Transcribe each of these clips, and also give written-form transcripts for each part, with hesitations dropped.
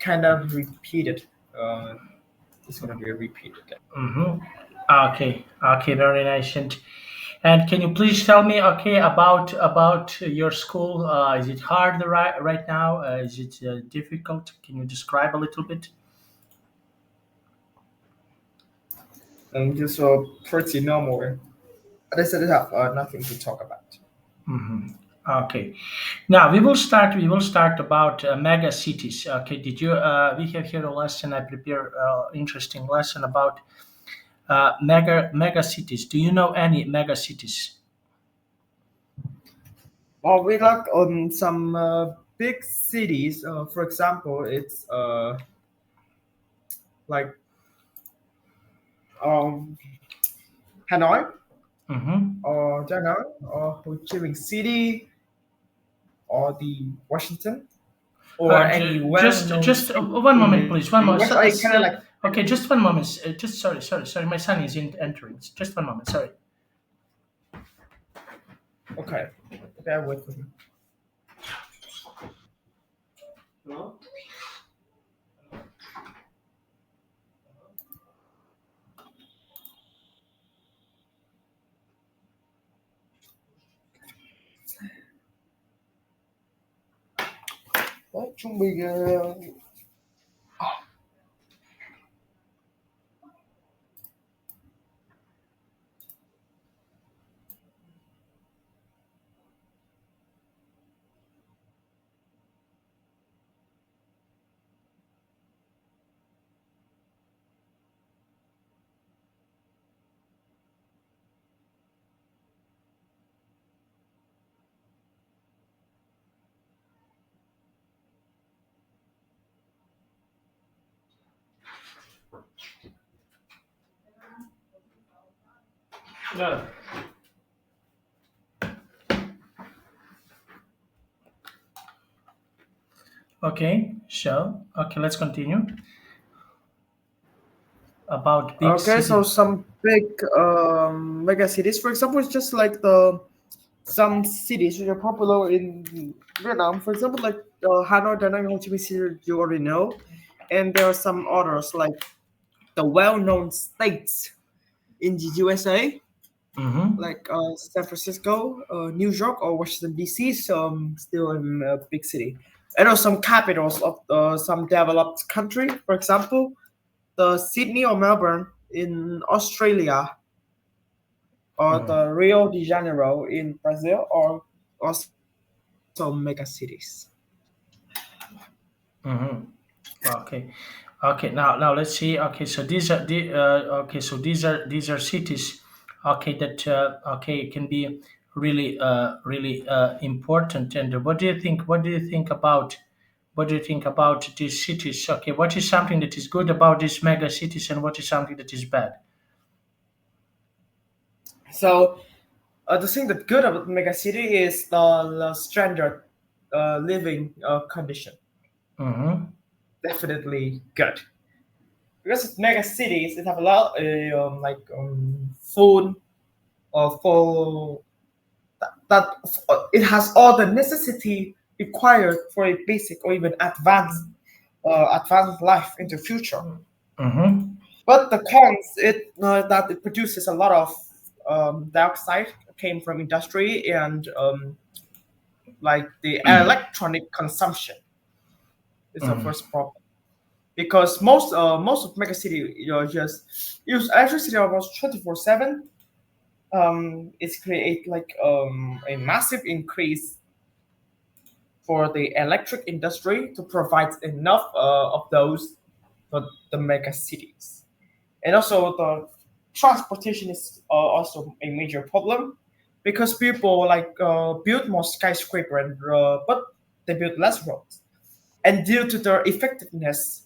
kind of repeated. Uh, it's gonna be repeated. Mm-hmm. Okay, okay, very nice. And can you please tell me, okay, about your school? Is it hard right now? Is it difficult? Can you describe a little bit? Just pretty normal. They said they have nothing to talk about. Okay. Now we will start about mega cities. Okay. Did you? We have here a lesson. I prepare interesting lesson about mega cities. Do you know any mega cities? Well, we got on some big cities. For example, it's like um, Hanoi Mm-hmm. or Da Nang or Ho Chi Minh City or the Washington or any well-known Just city one in moment, the please. One moment. US. Or kind of like Okay, just one moment. Just sorry. My son is entering. Just one moment. Sorry. okay, okay, wait for me. Đấy, trung bình No. Okay. So okay, let's continue about big okay, so city. some big mega cities, for example, it's just like the some cities which are popular in Vietnam. For example, like Hanoi, Da Nang, Ho Chi Minh City, you already know, and there are some others like the well-known states in the USA, Mm-hmm. like San Francisco, New York, or Washington D.C. Some still in a big city. And also some capitals of some developed country, for example, the Sydney or Melbourne in Australia, or the Rio de Janeiro in Brazil, or also mega cities. Mm-hmm. Okay. Okay. Now let's see. Okay. So these are cities. Okay. That okay can be really important. And what do you think? What do you think about? What do you think about these cities? Okay. What is something that is good about these mega cities, and what is something that is bad? So the thing that good about mega city is the standard living condition. Mm-hmm. Definitely good because it's mega cities. It have a lot food for that it has all the necessity required for a basic or even advanced life in the future. Mm-hmm. But the cons it that it produces a lot of dioxide came from industry and like the electronic consumption is the first problem because most of megacity just use electricity almost 24/7. It's create like a massive increase for the electric industry to provide enough of those for the mega cities. And also the transportation is also a major problem because people like build more skyscraper and but they build less roads. And due to their effectiveness,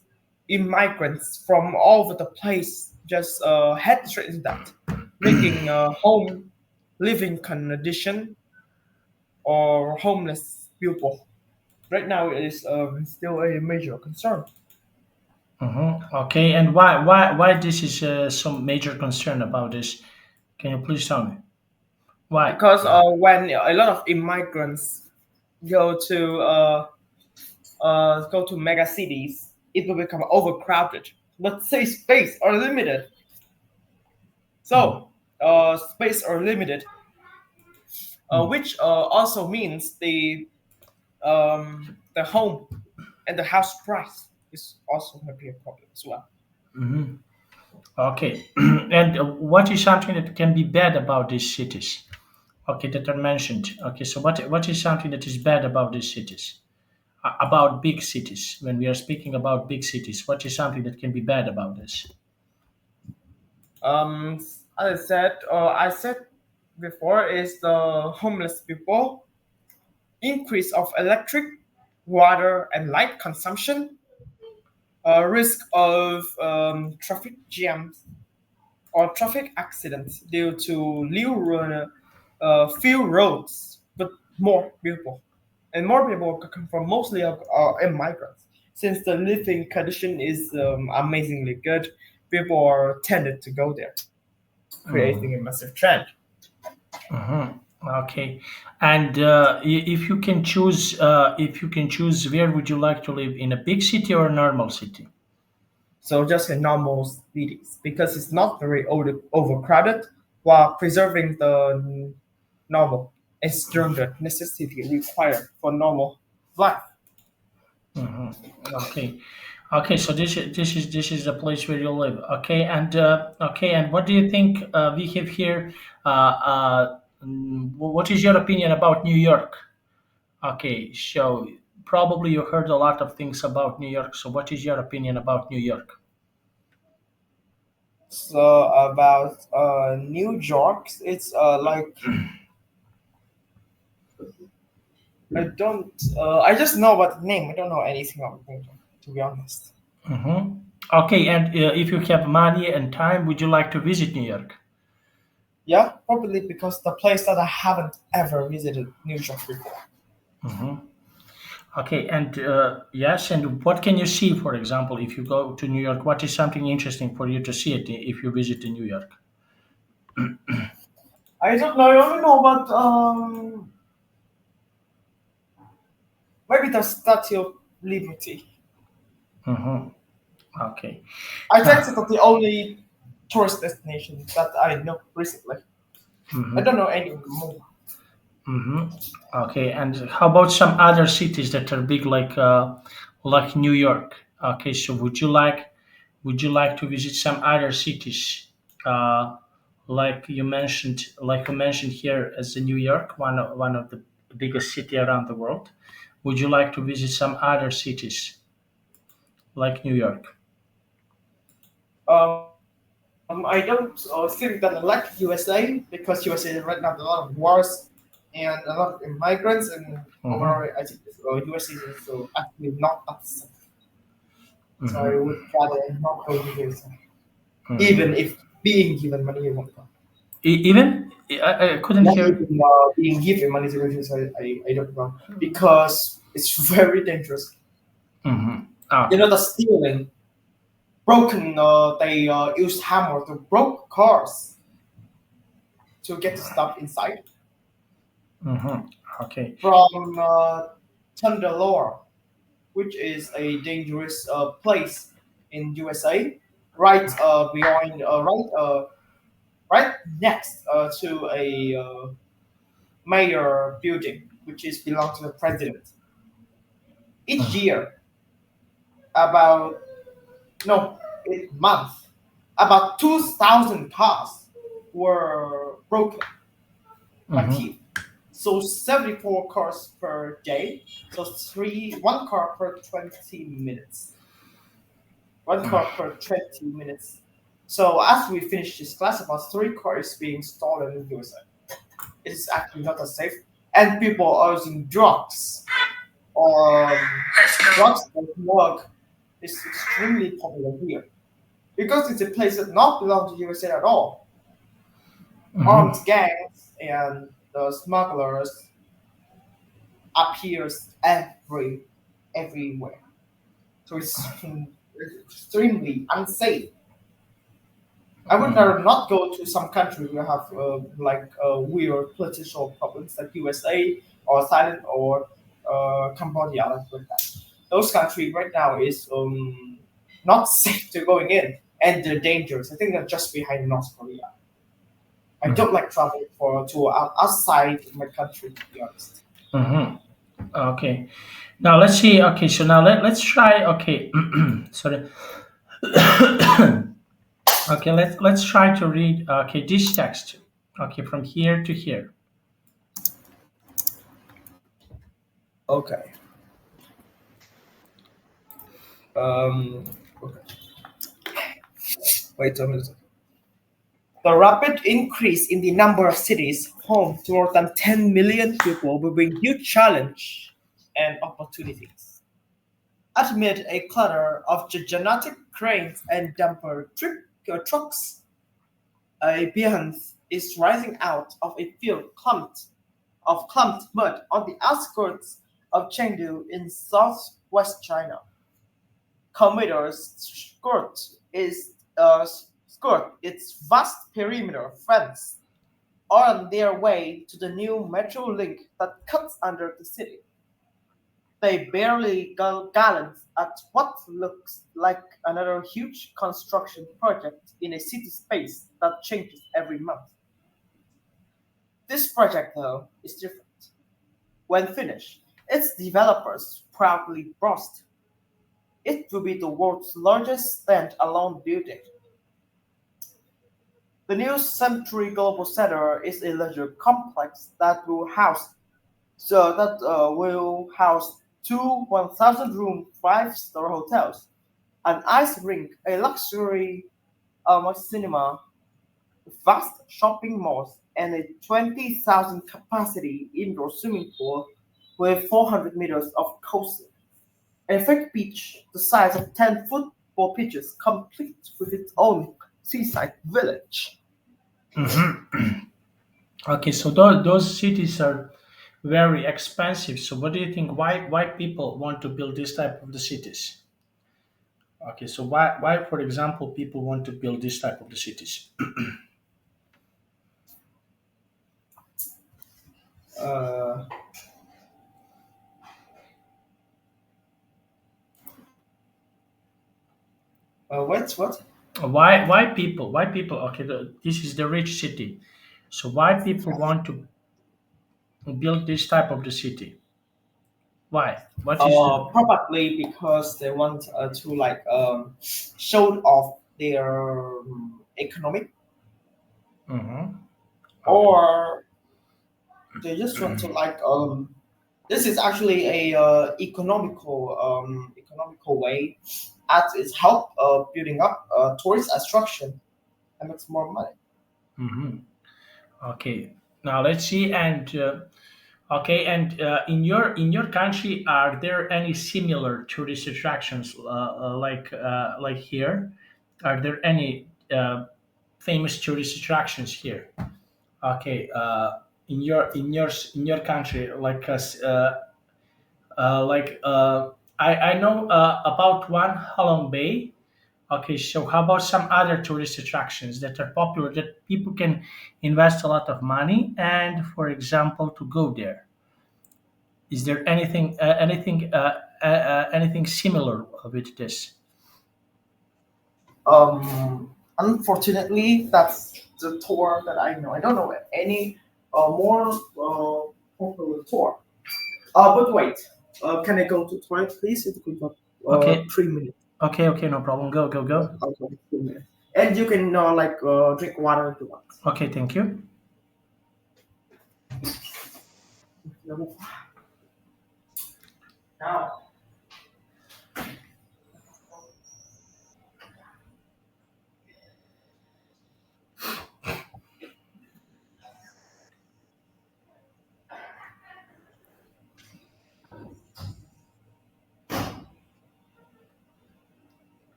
immigrants from all over the place just head straight into that, making home living condition or homeless people. Right now, it is still a major concern Mm-hmm. Okay. And why this is some major concern about this? Can you please tell me why? because when a lot of immigrants go to go to mega cities, it will become overcrowded. Let's say space are limited. So space are limited, which also means the home and the house price is also going to be a problem as well. Okay. And what is something that can be bad about these cities? Okay, that are mentioned. Okay, so what is something that is bad about these cities? About big cities. When we are speaking about big cities, what is something that can be bad about this? Um, as I said before, is the homeless people, increase of electric, water, and light consumption, risk of traffic jams or traffic accidents due to few roads, but more people. And more people come from mostly immigrants. Since the living condition is amazingly good, people are tended to go there, creating a massive trend. Okay, and if you can choose, where would you like to live, in a big city or a normal city? So just a normal cities because it's not very overcrowded while preserving the normal and stronger necessity required for normal life. Okay, okay. So this is the place where you live. Okay, and what do you think we have here? What is your opinion about New York? Okay, so probably you heard a lot of things about New York. So what is your opinion about New York? So about New York, it's like I just know about the name. I don't know anything about New York, to be honest. Mm-hmm. Okay, and if you have money and time, would you like to visit New York? Yeah, probably because the place that I haven't ever visited New York before. Okay, and yes, and what can you see, for example, if you go to New York? What is something interesting for you to see it if you visit in New York? I don't know. I only know about maybe the Statue of Liberty. Mm-hmm. Okay. I think that's the only tourist destination that I know recently. I don't know any more. Mm-hmm. Okay, and how about some other cities that are big, like New York? Okay, so would you like to visit some other cities, like you mentioned here as the New York, one of the biggest city around the world? Would you like to visit some other cities like New York? I don't think that I like USA because USA right now has a lot of wars and a lot of immigrants, and overall, Mm-hmm. I think USA is actually not that safe. So I would rather not go to USA, even Mm-hmm. if being given money, I won't go. Even I couldn't Not hear. even being given money to go to USA, I don't go because it's very dangerous. Mm-hmm. You Okay. know, the stealing, broken. They use hammer to broke cars to get the stuff inside Mm-hmm. Okay. from Tundalore, which is a dangerous place in USA, right beyond, right next to a mayor building, which is belong to the president. Each year, about no, each month, about 2,000 cars were broken by Mm-hmm. thief. So 74 cars per day. So one car per 20 minutes. One car per 20 minutes. So after we finish this class, about three cars being stolen in USA. It is actually not as safe. And people are using drugs. Drugs that work is extremely popular here. Because it's a place that not belong to USA at all. Armed Mm-hmm. gangs and the smugglers appears everywhere. So it's extremely unsafe. I would rather not go to some country where have weird political problems like USA or Thailand or Cambodia, like that. Those countries right now is not safe to going in, and they're dangerous. I think they're just behind North Korea. I Mhm. don't like traveling for to outside my country, to be honest. Mhm. Okay. Now let's see. Okay, so now let's try. Okay, sorry. Okay, let's try to read. Okay, this text. Okay, from here to here. Okay. Um. Okay. Wait a minute. The rapid increase in the number of cities home to more than 10 million people will bring huge challenge and opportunities. Amid a clutter of gigantic cranes and trucks, a behemoth is rising out of a field clumped mud on the outskirts of Chengdu in southwest China. Commuters skirt its vast perimeter fence on their way to the new metro link that cuts under the city. They barely glance at what looks like another huge construction project in a city space that changes every month. This project, though, is different. When finished, its developers proudly boast it will be the world's largest stand-alone building. The new Century Global Center is a leisure complex that will house two 1,000-room five-star hotels, an ice rink, a luxury cinema, vast shopping malls, and a 20,000 capacity indoor swimming pool with 400 meters of coastline. A fake beach the size of 10 football pitches, complete with its own seaside village. Mhm. Okay, so those cities are very expensive. So what do you think? Why people want to build this type of the cities? Okay, so why for example people want to build this type of the cities? Uh, what? Why people? Okay, this is the rich city. So why people want to build this type of the city? Why? What is the? Probably because they want to show off their economic, Mhm. Okay. or they just want to this is actually a economical way as it's help building up tourist attraction and makes more money. Mhm. Okay. Now let's see. And okay. And in your country, are there any similar tourist attractions like here? Are there any famous tourist attractions here? Okay. In your country, like I know about one Halong Bay. Okay, so how about some other tourist attractions that are popular that people can invest a lot of money and, for example, to go there? Is there anything similar with this? Unfortunately, that's the tour that I know. I don't know any more popular tour. But wait, can I go to try, please? It could take Okay, 3 minutes. okay, no problem. Go, go, go. Okay, 3 minutes. And you can drink water if you want. Okay, thank you. Now,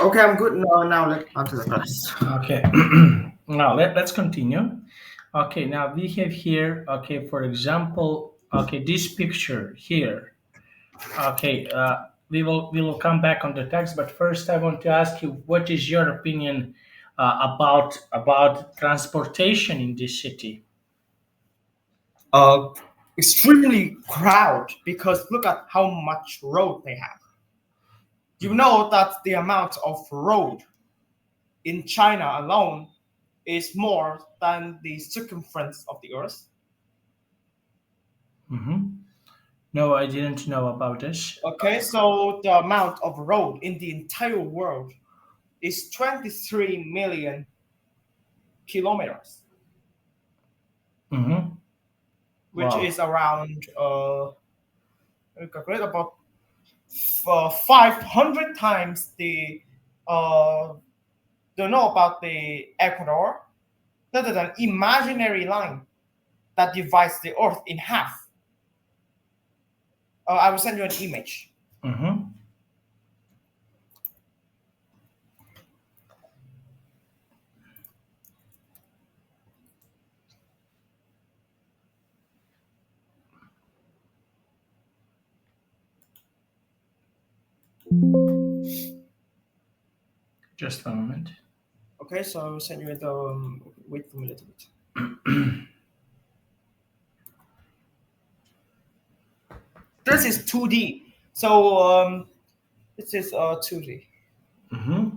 Okay, I'm good. Now let's answer the questions. Okay. Now let's continue. Okay, now we have here, okay, for example, okay, this picture here. Okay, we will come back on the text, but first I want to ask you, what is your opinion about transportation in this city? uh, Extremely crowded because look at how much road they have. You know that the amount of road in China alone is more than the circumference of the Earth. Hmm. No, I didn't know about this. Okay, so the amount of road in the entire world is 23 million kilometers, Hmm. which Wow. is around let me calculate about 500 times the uh, don't know about the Ecuador. That is an imaginary line that divides the Earth in half. I will send you an image. Hmm. Just a moment. Okay, so I will send you the wait for me a little bit. This is 2D. So this is 2D. Hmm.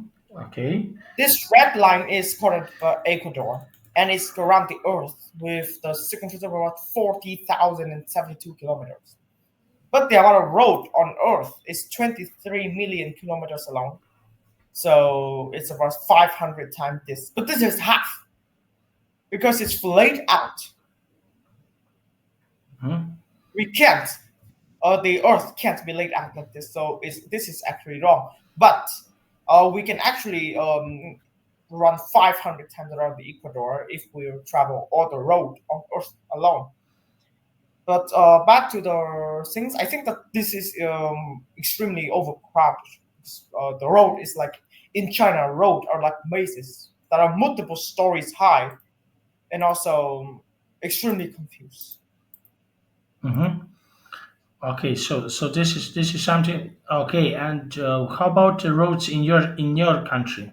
Okay. This red line is called Ecuador, and it's around the Earth with the circumference of about 40,072 kilometers. But the amount of road on Earth is 23 million kilometers long. So it's about 500 times this. But this is half because it's laid out. Hmm. We can't, the Earth can't be laid out like this. So this is actually wrong. But we can actually run 500 times around the equator if we travel all the road on Earth alone. But back to the things, I think that this is extremely overcrowded. The road is like in China, road are like mazes that are multiple stories high and also extremely confused. Hmm. Okay, so this is something. Okay, and how about the roads in your country?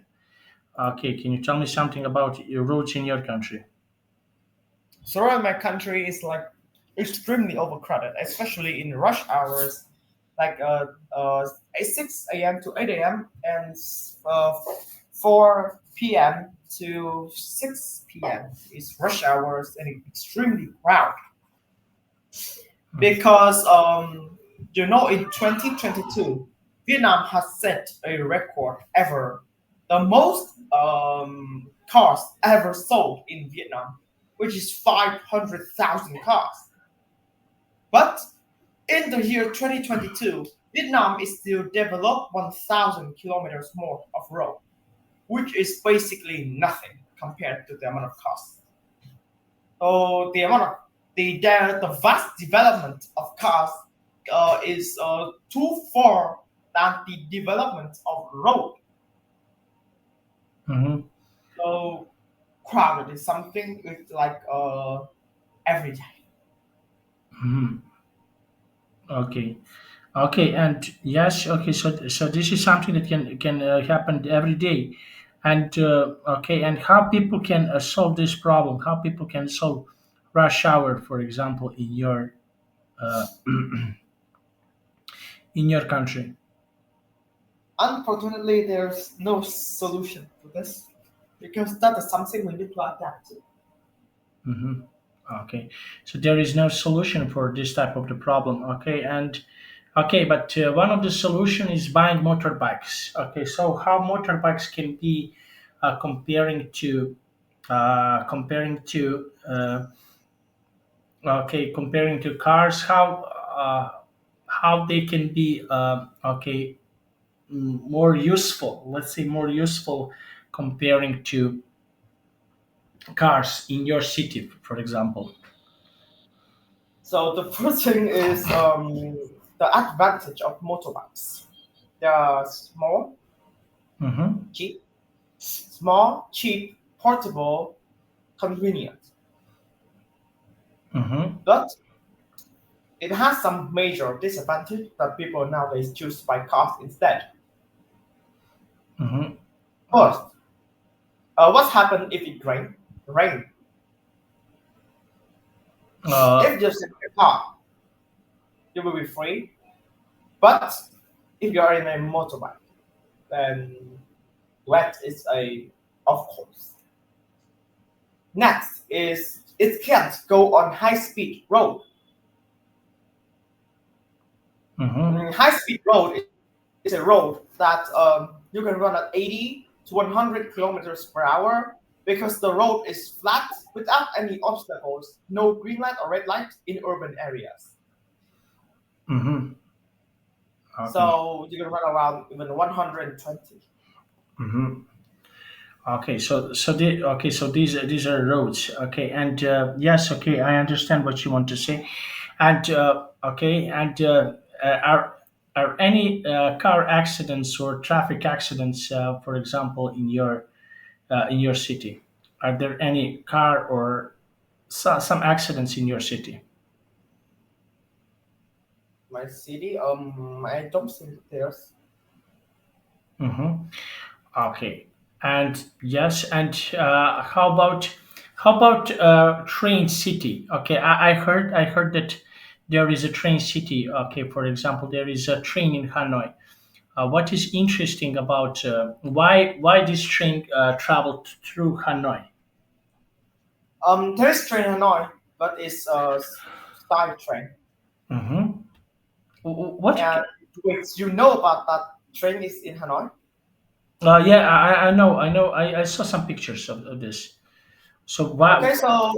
Okay, can you tell me something about your roads in your country? So around my country is like extremely overcrowded, especially in rush hours, like 6 a.m. to 8 a.m. and 4 p.m. to 6 p.m. is rush hours and it's extremely crowded because in 2022 Vietnam has set a record ever, the most cars ever sold in Vietnam, which is 500,000 cars. But in the year 2022, Vietnam is still developed 1,000 kilometers more of road, which is basically nothing compared to the amount of cost. So the amount of the vast development of cars is too far than the development of road. Hmm. So crowded is something it's like every day. Okay. Okay, and yes, okay, so this is something that can happen every day, and okay, and how people can solve this problem? How people can solve rush hour, for example, uh, in your country? Unfortunately, there's no solution to this because that is something we need to adapt to. Hmm. Okay, so there is no solution for this type of the problem. Okay, and okay, but one of the solution is buying motorbikes. Okay, so how motorbikes can be comparing to okay, comparing to cars, how they can be okay, more useful, let's say more useful, comparing to cars in your city, for example. So the first thing is the advantage of motorbikes. They are Mm-hmm. cheap, cheap, portable, convenient. Mm-hmm. But it has some major disadvantage that people nowadays choose by cars instead. Mm-hmm. First, what's happened if it rain? Uh, If you're in a car, you will be free. But if you are in a motorbike, then wet is a of course. Next is it can't go on high speed road. mm-hmm. High speed road is a road that you can run at 80 to 100 kilometers per hour because the road is flat without any obstacles, no green light or red light in urban areas. Mm-hmm. Okay. So you can run around even 120. Mm-hmm. Okay, so these are roads. Okay, and yes, okay, I understand what you want to say, and okay, and are any car accidents or traffic accidents, for example, in your city? Are there any car or some accidents in your city? My city, I don't think there's. Mm-hmm. Okay, and yes, and how about train city? Okay, I heard that there is a train city. Okay, for example, there is a train in Hanoi. What is interesting about why this train traveled through Hanoi? There's train Hanoi, but it's a style train. Mm-hmm. What? And wait, you know about that train is in Hanoi? Yeah, I saw some pictures of this. So why? Okay, so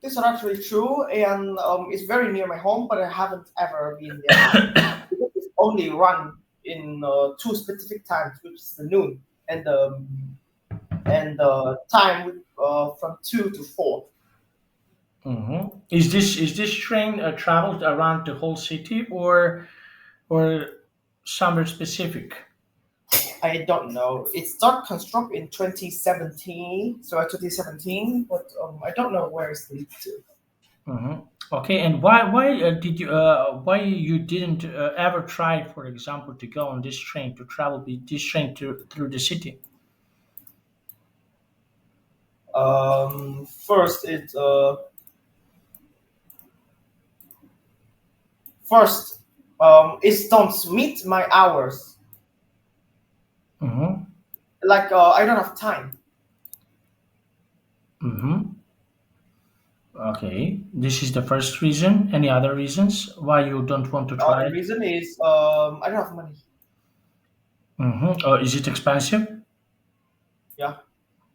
this is actually true, and it's very near my home, but I haven't ever been there yet. Because it's only run in two specific times, which is the noon and the time from 2 to 4. Mhm. Is this train traveled around the whole city or somewhere specific? I don't know. It started construct in 2017, so 2017, but I don't know where it's lead to. Mhm. Okay, and why did you why you didn't ever try, for example, to go on this train to travel this train through the city? First, first it don't meet my hours. Mm-hmm. Like I don't have time. Mm-hmm. Okay, this is the first reason. Any other reasons why you don't want to try The it? reason is I don't have money. Mm-hmm. Is it expensive? Yeah,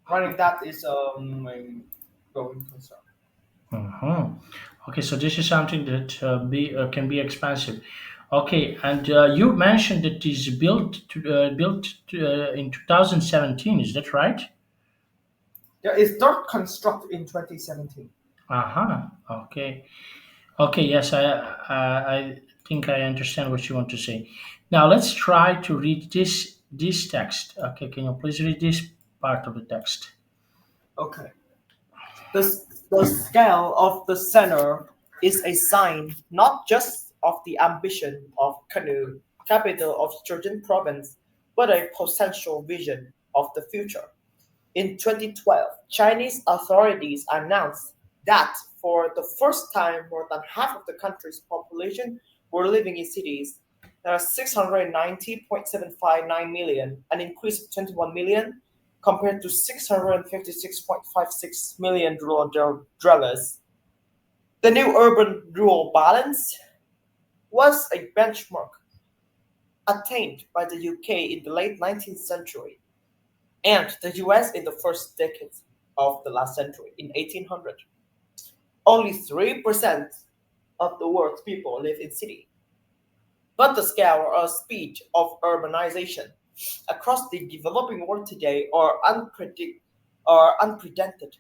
running that is my growing concern. Mm-hmm. Okay, so this is something that be can be expensive. Okay, and you mentioned that it is in 2017. Is that right? Yeah, it started construct in 2017. Uh-huh. Okay. Okay. Yes, I think I understand what you want to say. Now let's try to read this text. Okay, can you please read this part of the text? Okay. The scale of the center is a sign not just of the ambition of Kanu, capital of Zhejiang province, but a potential vision of the future. In 2012, Chinese authorities announced that for the first time, more than half of the country's population were living in cities. There are 690.759 million, an increase of 21 million compared to 656.56 million rural dwellers. The new urban rural balance was a benchmark attained by the UK in the late 19th century and the US in the first decade of the last century in 1800. Only 3% of the world's people live in cities, but the scale or speed of urbanization across the developing world today are unprecedented,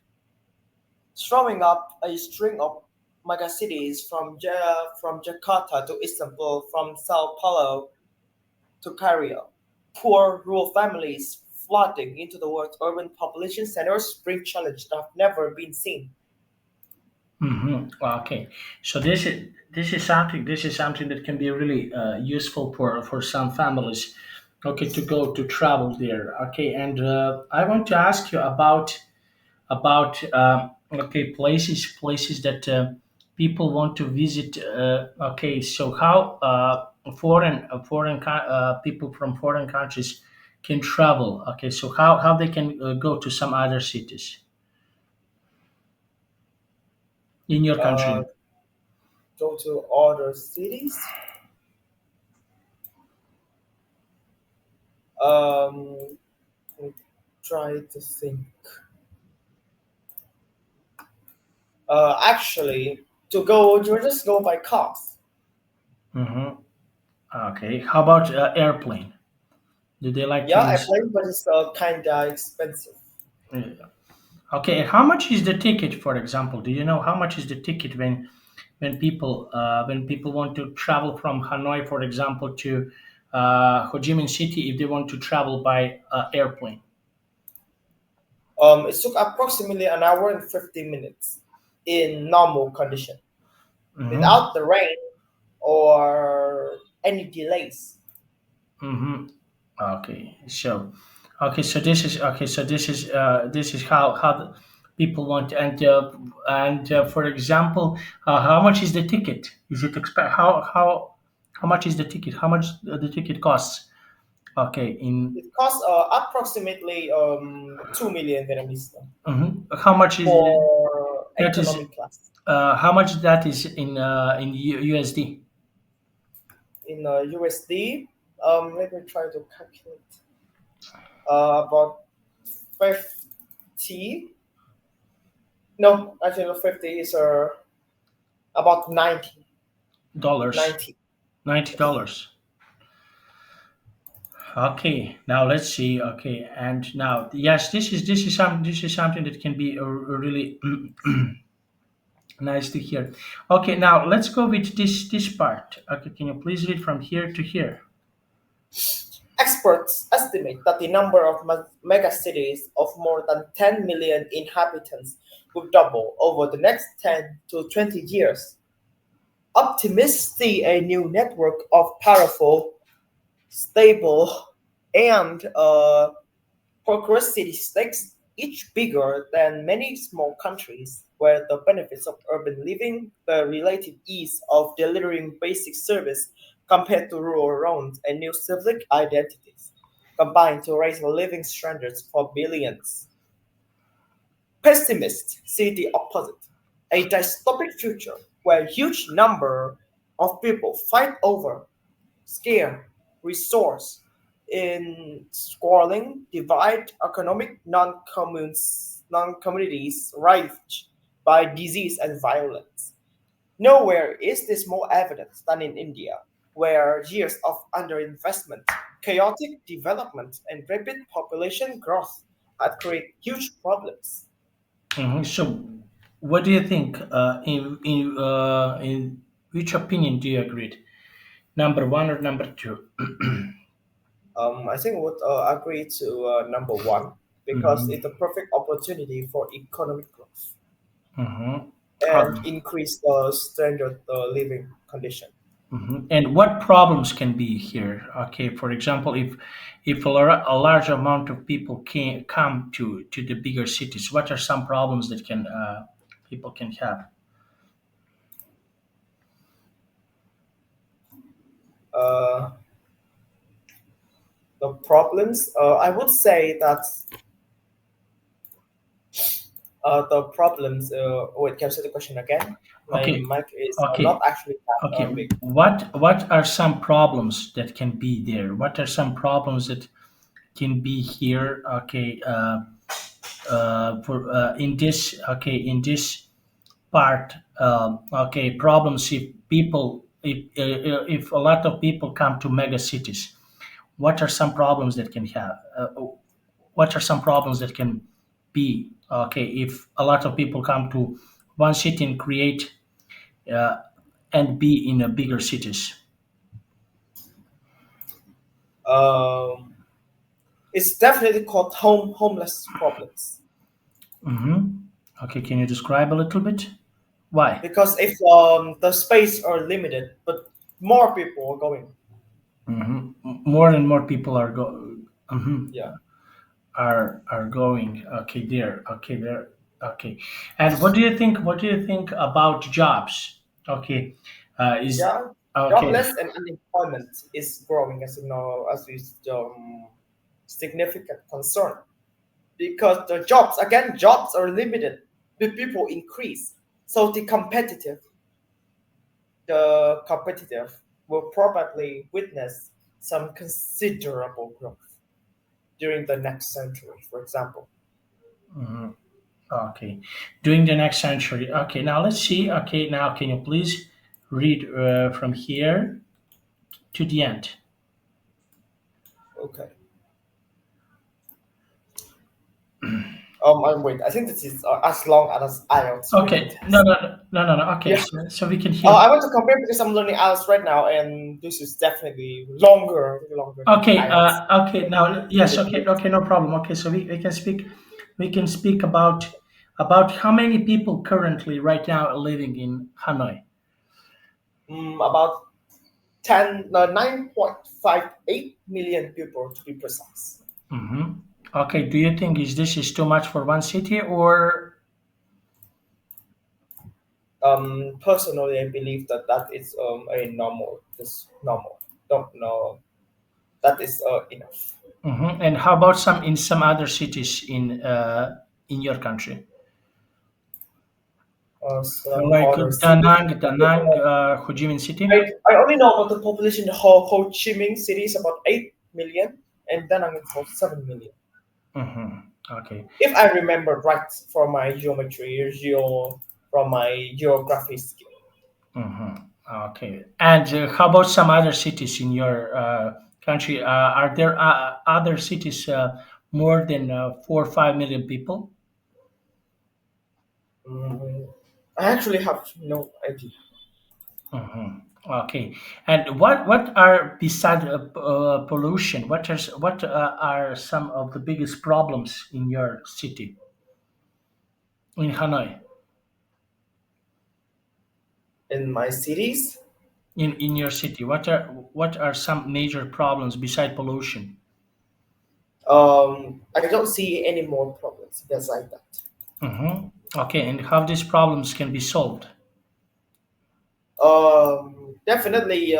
throwing up a string of megacities from Jakarta to Istanbul, from Sao Paulo to Cairo. Poor rural families flooding into the world's urban population centers bring challenges that have never been seen. Okay, so this is something that can be really useful for some families. Okay, to go to travel there. Okay, and I want to ask you about okay places that people want to visit. Okay, so how people from foreign countries can travel. Okay, so how they can go to some other cities in your Uh, country. Go to other cities. Um, Try to think. Actually, to go, you just go by cars. Mm-hmm. Okay, how about airplane? Do they like to Yeah, I use? play, but it's kinda expensive. Okay, and how much is the ticket, for example? Do you know how much is the ticket when people want to travel from Hanoi, for example, to Ho Chi Minh City if they want to travel by airplane? It took approximately an hour and 50 minutes in normal condition, Mm-hmm. without the rain or any delays. Mm-hmm. Okay, so this is how the people want and for example, how much is the ticket? Is it expect how much is the ticket? How much the ticket costs? Okay, in It costs approximately 2 million Vietnamese dong how much is for that is economic class. how much that is in USD? In USD, let me try to calculate. About 50. No, actually, not 50 is about 90. Dollars, 90. Yes. $90. Okay, now let's see. Okay, and now yes, this is something that can be really nice to hear. Okay, now let's go with this part. Okay, can you please read from here to here? Experts estimate that the number of megacities of more than 10 million inhabitants will double over the next 10 to 20 years. Optimists see a new network of powerful, stable, and progress cities, each bigger than many small countries, where the benefits of urban living, the relative ease of delivering basic service compared to rural roads, and new civic identities combine to raise living standards for billions. Pessimists see the opposite, a dystopic future where huge number of people fight over scare, resource in squalling, divide economic non-communities ravaged by disease and violence. Nowhere is this more evident than in India, where years of underinvestment, chaotic development, and rapid population growth had created huge problems. So, what do you think? In which opinion do you agree? Number one or number two? I think I would agree to number one because Mm-hmm. it's a perfect opportunity for economic growth Mm-hmm. and increase the standard living condition. Mhm. And what problems can be here? Okay, for example, if a large amount of people can come to the bigger cities, what are some problems that can people can have? Uh, the problems, I would say that the problems. Wait, can you say the question again? My Okay, mic is not okay, actually that okay. big. What are some problems that can be there? What are some problems that can be here? Okay, for in this part okay problems if a lot of people come to mega cities, what are some problems that can have what are some problems that can be okay if a lot of people come to one city and create uh, and be in a bigger cities. Um, it's definitely called homeless problems. Hmm. Okay, can you describe a little bit Why? because if the space are limited, but more people are going. More and more people are Yeah, are going. Okay, there. Okay, there. Okay, and what do you think? What do you think about jobs? Okay, is yeah. okay. Jobless and unemployment is growing as you know as is significant concern because the jobs are limited, the people increase, so the competitive will probably witness some considerable growth during the next century, for example. Okay, during the next century. Okay, now let's see. Okay, now can you please read from here to the end? Okay. Wait. I think this is as long as IELTS written Okay, no, test. no, no, no, no, no. Okay, Yeah. so we can hear. I want to compare because I'm learning IELTS right now, and this is definitely longer than Okay, IELTS. okay. Now, yes. Okay, okay. No problem. Okay, so we can speak. We can speak about how many people currently right now are living in Hanoi. About 9.58 million people to be precise. Mm-hmm. Okay. Do you think is too much for one city or? Personally, I believe that that is a normal, just normal. Don't know. That is enough. And how about some other cities in your country, Some like other cities. Da Nang, Ho Chi Minh City? I only know about the population in Ho Chi Minh City is about 8 million, and Da Nang is about 7 million. Okay. If I remember right from my from my geography skill. Okay. And how about some other cities in your country? Are there other cities more than 4 or 5 million people? Mm, I actually have no idea. Okay. And what are beside pollution? What are some of the biggest problems in your city in Hanoi? In my cities, In your city, what are some major problems beside pollution? I don't see any more problems beside that. Okay. And how these problems can be solved? Definitely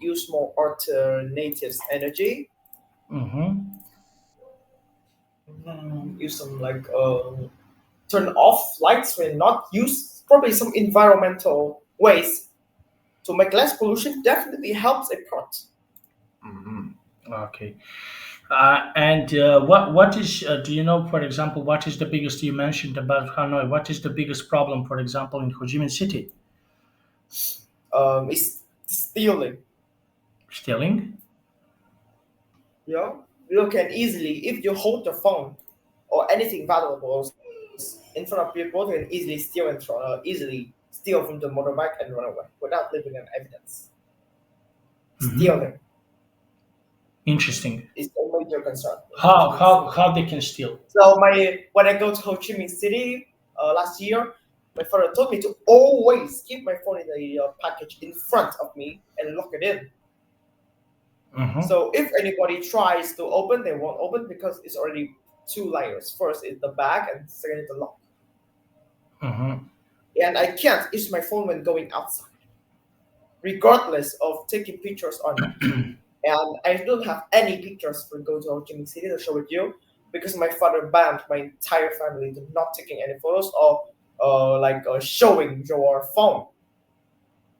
use more alternatives energy. Mm-hmm. Use some like turn off lights when not used. Probably some environmental ways to make less pollution definitely helps a lot. Okay. And what is do you know, for example, what is the biggest you mentioned about Hanoi? What is the biggest problem, for example, in Ho Chi Minh City? It's stealing. Stealing? Yeah, you can easily if you hold the phone or anything valuable in front of people, you can easily steal from the motorbike and run away without leaving an evidence. Mm-hmm. Stealing Interesting. is a major concern in Ho How Chi Minh how City. how they can steal? So when I go to Ho Chi Minh City last year, my father told me to always keep my phone in the package in front of me and lock it in. Mm-hmm. So if anybody tries to open, they won't open because it's already two layers. First is the bag, and second is the lock. Mm-hmm. And I can't use my phone when going outside, regardless of taking pictures or not. And I don't have any pictures for going to Ho Chi Minh City to show with you because my father banned my entire family to not taking any photos or showing your phone.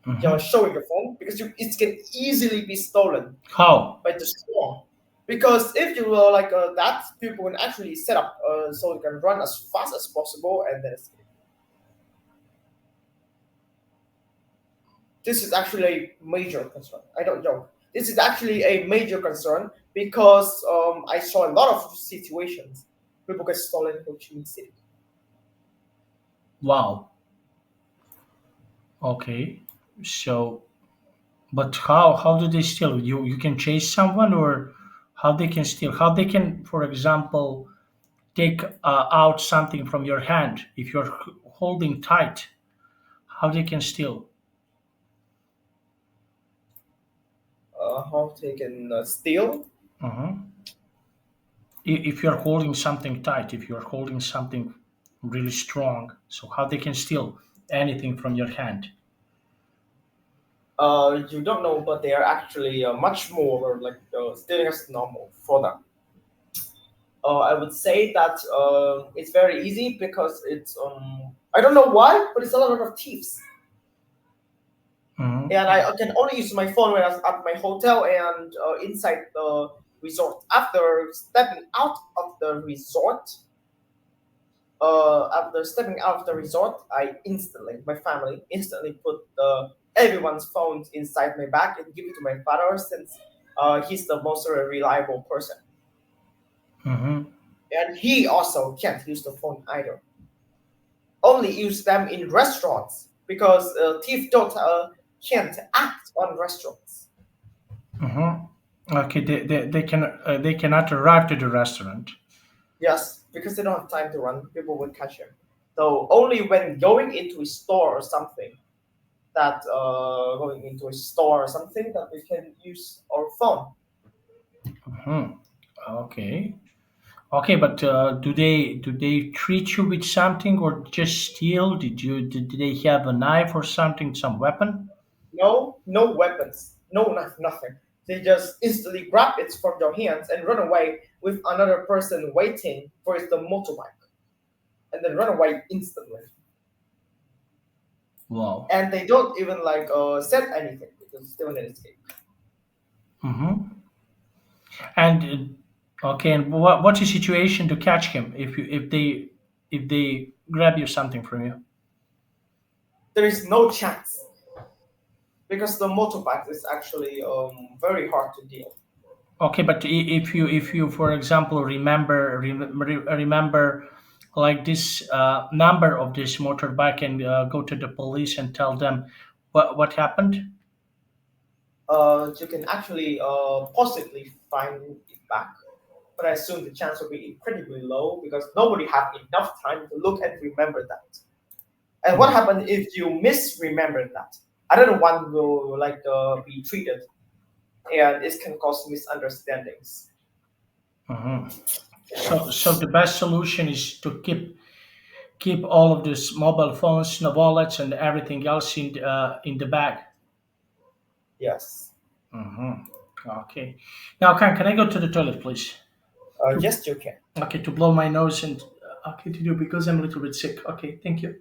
You're Mm-hmm. showing your phone because it can easily be stolen How? by the storm. Because if you like that, people can actually set up so you can run as fast as possible and then escape. This is actually a major concern. I don't joke. This is actually a major concern because I saw a lot of situations people get stolen in Ho Chi Minh City. Wow. Okay. So, but how do they steal? You can chase someone, or how they can steal? How they can, for example, take out something from your hand if you're holding tight? How they can steal? How they can steal? Mhm. If you're holding something tight, if you're holding something really strong, so how they can steal anything from your hand? You don't know, but they are actually much more like stealing as normal for them. I would say that it's very easy because it's I don't know why, but it's a lot of thieves, and Mhm. I can only use my phone when I was at my hotel and inside the resort. After stepping out of the resort, after stepping out of the resort, my family instantly put everyone's phones inside my bag and give it to my father since he's the most reliable person. Mhm. And he also can't use the phone either. Only use them in restaurants because thief don't can't act on restaurants. Mhm. Okay, they cannot arrive to the restaurant. Yes, because they don't have time to run, people will catch him. So only when going into a store or something that we can use our phone. Mhm. Okay. Okay, but do they treat you with something or just steal? Did they have a knife or something, some weapon? No, no weapons, nothing. They just instantly grab it from your hands and run away with another person waiting for the motorbike, and then run away instantly. Wow. And they don't even like said anything because it's still an escape. Mm-hmm. And okay, and what's the situation to catch him if they grab you something from you? There is no chance because the motorbike is actually very hard to deal. Okay, but if you for example remember like this number of this motorbike and go to the police and tell them what happened. You can actually possibly find it back, but I assume the chance will be incredibly low because nobody have enough time to look and remember that. And what happens if you misremember that? Another one will like be treated, and it can cause misunderstandings. Mhm. So the best solution is to keep all of these mobile phones, the wallets, and everything else in the bag. Yes. Hmm. Okay. Now, can I go to the toilet, please? To, Yes, you can. okay, to blow my nose and okay to do because I'm a little bit sick. Okay, thank you.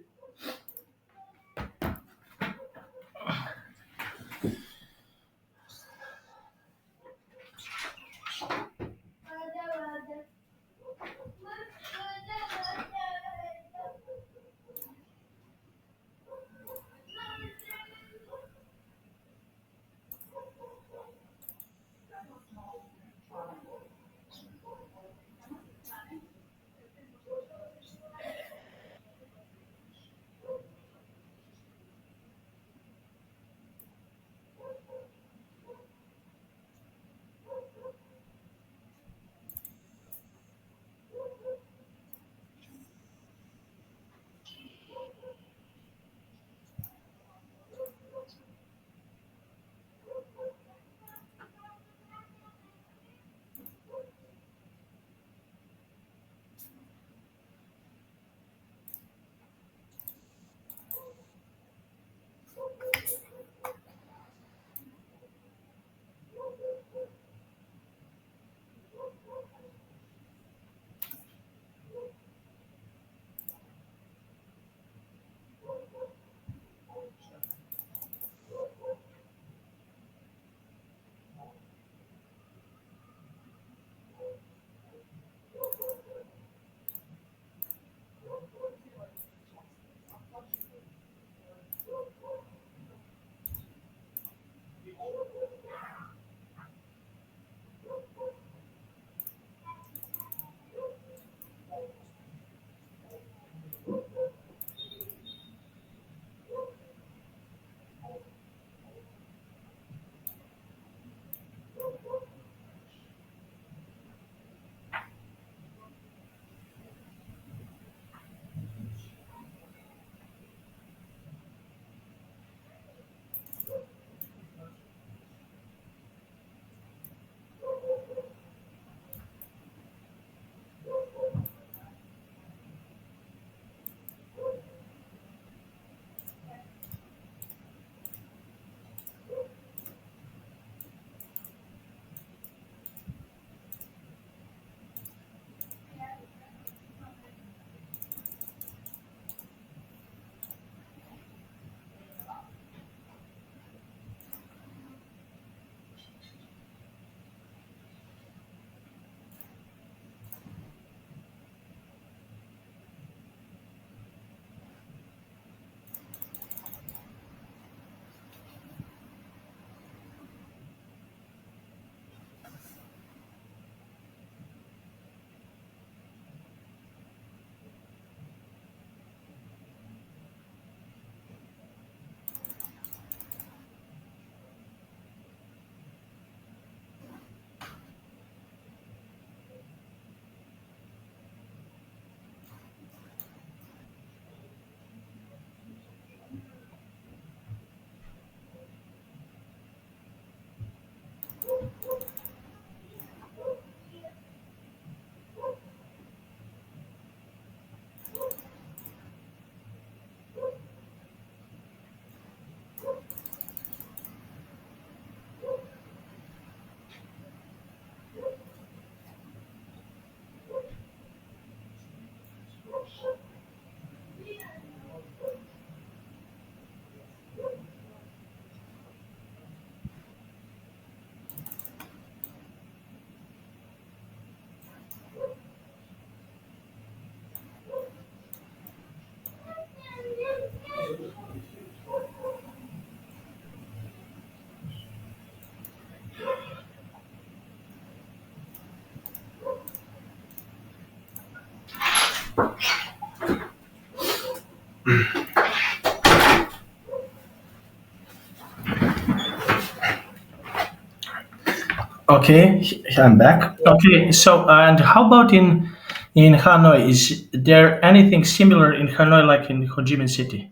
Okay, I'm back. Okay, so and how about in Hanoi? Is there anything similar in Hanoi like in Ho Chi Minh City?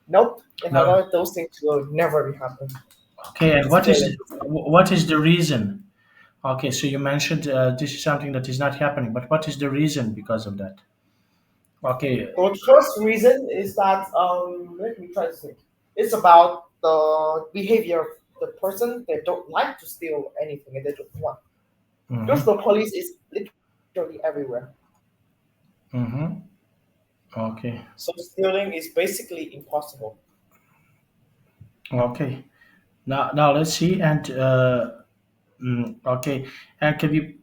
Nope. In No. Hanoi, those things will never happen. Okay, and It's really what is the reason? Okay, so you mentioned this is something that is not happening, but what is the reason because of that? Okay. well. The first reason is that let me try to think. It's about the behavior of the person. They don't like to steal anything, and they don't want. Because Mm-hmm. the police is literally everywhere, Mm-hmm. Okay. so stealing is basically impossible. Okay. Now let's see. And okay. And can you?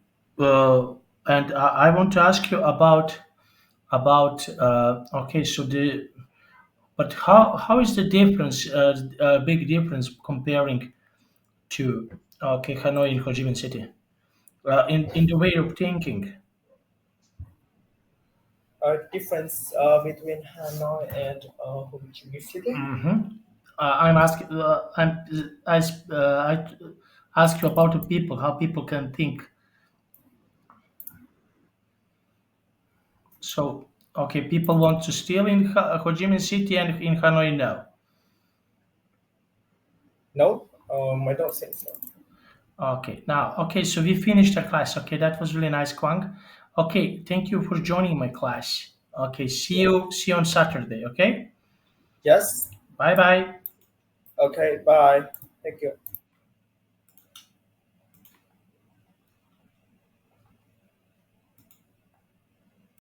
And I want to ask you about. Okay. So the but how is the difference? Big difference comparing to okay Hanoi and Ho Chi Minh City. In the way of thinking. Difference between Hanoi and Ho Chi Minh City. Mm-hmm. I'm asking. I ask you about the people, how people can think. So, okay, people want to steal in Ho Chi Minh City and in Hanoi now. No, I don't think so. Okay, now, okay, so we finished the class. Okay, that was really nice, Kwang. Okay, thank you for joining my class. Okay, Yeah. see you on Saturday. Okay, Yes. bye bye. Okay. Bye. Thank you.